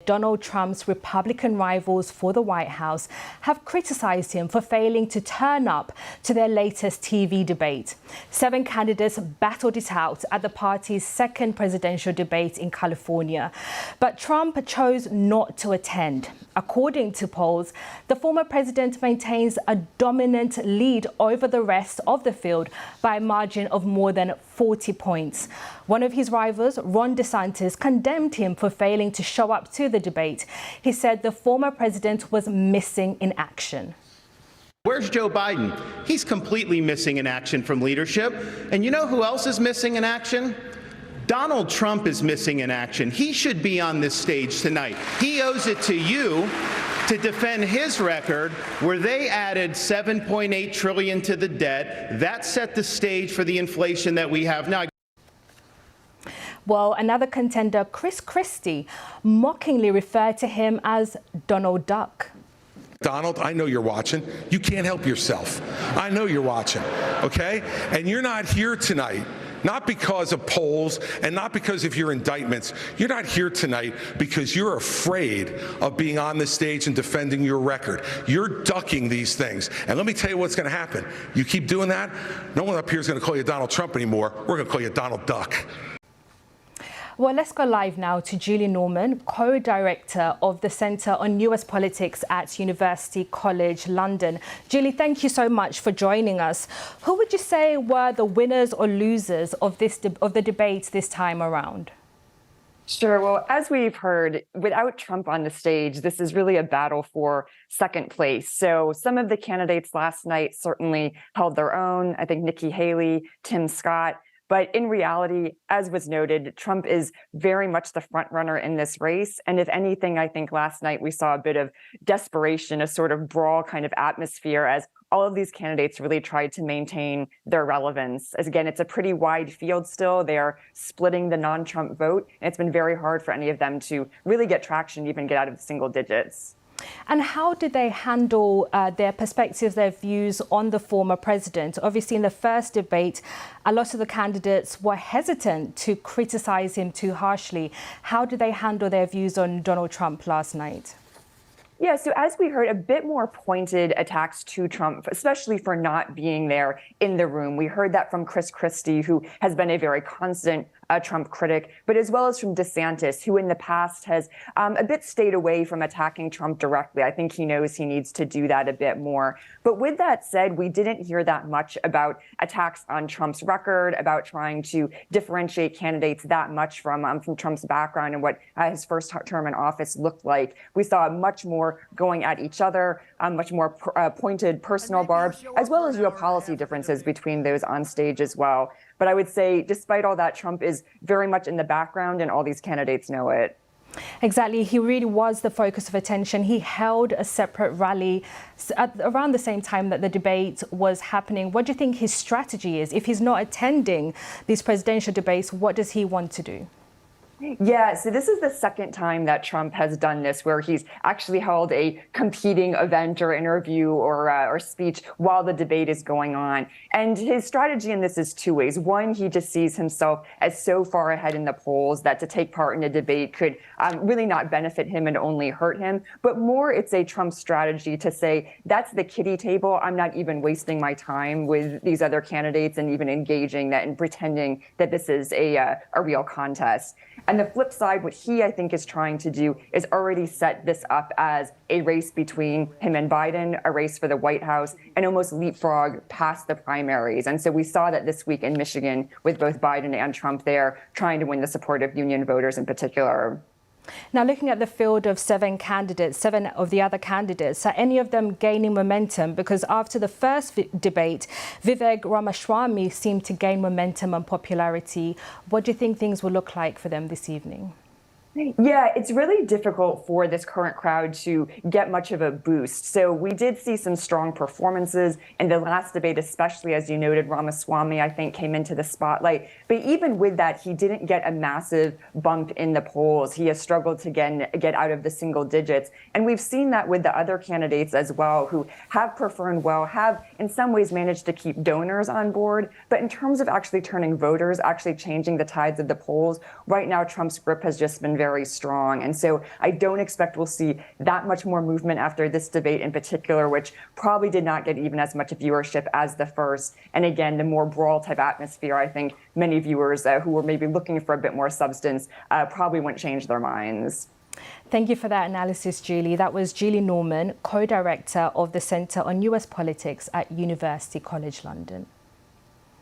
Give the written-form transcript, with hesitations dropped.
Donald Trump's Republican rivals for the White House have criticized him for failing to turn up to their latest TV debate. 7 candidates battled it out at the party's second presidential debate in California, but Trump chose not to attend. According to polls, the former president maintains a dominant lead over the rest of the field by a margin of more than 40 points. One of his rivals, Ron DeSantis, condemned him for failing to show up to the debate. He said the former president was missing in action. Where's Joe Biden? He's completely missing in action from leadership. And you know who else is missing in action? Donald Trump is missing in action. He should be on this stage tonight. He owes it to you to defend his record where they added $7.8 trillion to the debt. That set the stage for the inflation that we have now. Well, another contender, Chris Christie, mockingly referred to him as Donald Duck. Donald, I know you're watching. You can't help yourself. I know you're watching, okay? And you're not here tonight, not because of polls and not because of your indictments. You're not here tonight because you're afraid of being on the stage and defending your record. You're ducking these things. And let me tell you what's going to happen. You keep doing that, no one up here is going to call you Donald Trump anymore. We're going to call you Donald Duck. Well, let's go live now to Julie Norman, co-director of the Centre on US Politics at University College London. Julie, thank you so much for joining us. Who would you say were the winners or losers of the debate this time around? Sure. Well, as we've heard, without Trump on the stage, this is really a battle for second place. So some of the candidates last night certainly held their own. I think Nikki Haley, Tim Scott. But in reality, as was noted, Trump is very much the front runner in this race. And if anything, I think last night we saw a bit of desperation, a sort of brawl kind of atmosphere as all of these candidates really tried to maintain their relevance. As again, it's a pretty wide field still. They are splitting the non-Trump vote. And it's been very hard for any of them to really get traction, even get out of the single digits. And how did they handle their perspectives, their views on the former president? Obviously, in the first debate, a lot of the candidates were hesitant to criticize him too harshly. How did they handle their views on Donald Trump last night? Yeah, so as we heard, a bit more pointed attacks to Trump, especially for not being there in the room. We heard that from Chris Christie, who has been a very constant Trump critic, but as well as from DeSantis, who in the past has a bit stayed away from attacking Trump directly. I think he knows he needs to do that a bit more. But with that said, we didn't hear that much about attacks on Trump's record, about trying to differentiate candidates that much from Trump's background and what his first term in office looked like. We saw much more going at each other, much more pointed personal barbs, as well as real policy differences between those on stage as well. But I would say, despite all that, Trump is very much in the background, and all these candidates know it. Exactly. He really was the focus of attention. He held a separate rally around the same time that the debate was happening. What do you think his strategy is? If he's not attending these presidential debates, what does he want to do? Yeah, so this is the second time that Trump has done this, where he's actually held a competing event or interview or speech while the debate is going on. And his strategy in this is two ways. One, he just sees himself as so far ahead in the polls that to take part in a debate could really not benefit him and only hurt him. But more, it's a Trump strategy to say, that's the kiddie table. I'm not even wasting my time with these other candidates and even engaging that and pretending that this is a real contest. And the flip side, what he, I think, is trying to do is already set this up as a race between him and Biden, a race for the White House, and almost leapfrog past the primaries. And so we saw that this week in Michigan with both Biden and Trump there trying to win the support of union voters in particular. Now, looking at the field of 7 candidates, 7 of the other candidates, are any of them gaining momentum? Because after the first debate, Vivek Ramaswamy seemed to gain momentum and popularity. What do you think things will look like for them this evening? Yeah, it's really difficult for this current crowd to get much of a boost. So we did see some strong performances in the last debate, especially as you noted, Ramaswamy, I think, came into the spotlight. But even with that, he didn't get a massive bump in the polls. He has struggled to get out of the single digits. And we've seen that with the other candidates as well, who have performed well, have in some ways managed to keep donors on board. But in terms of actually turning voters, actually changing the tides of the polls, right now Trump's grip has just been very very strong. And so I don't expect we'll see that much more movement after this debate in particular, which probably did not get even as much viewership as the first. And again, the more brawl type atmosphere, I think many viewers who were maybe looking for a bit more substance probably wouldn't change their minds. Thank you for that analysis, Julie. That was Julie Norman, co-director of the Centre on US Politics at University College London.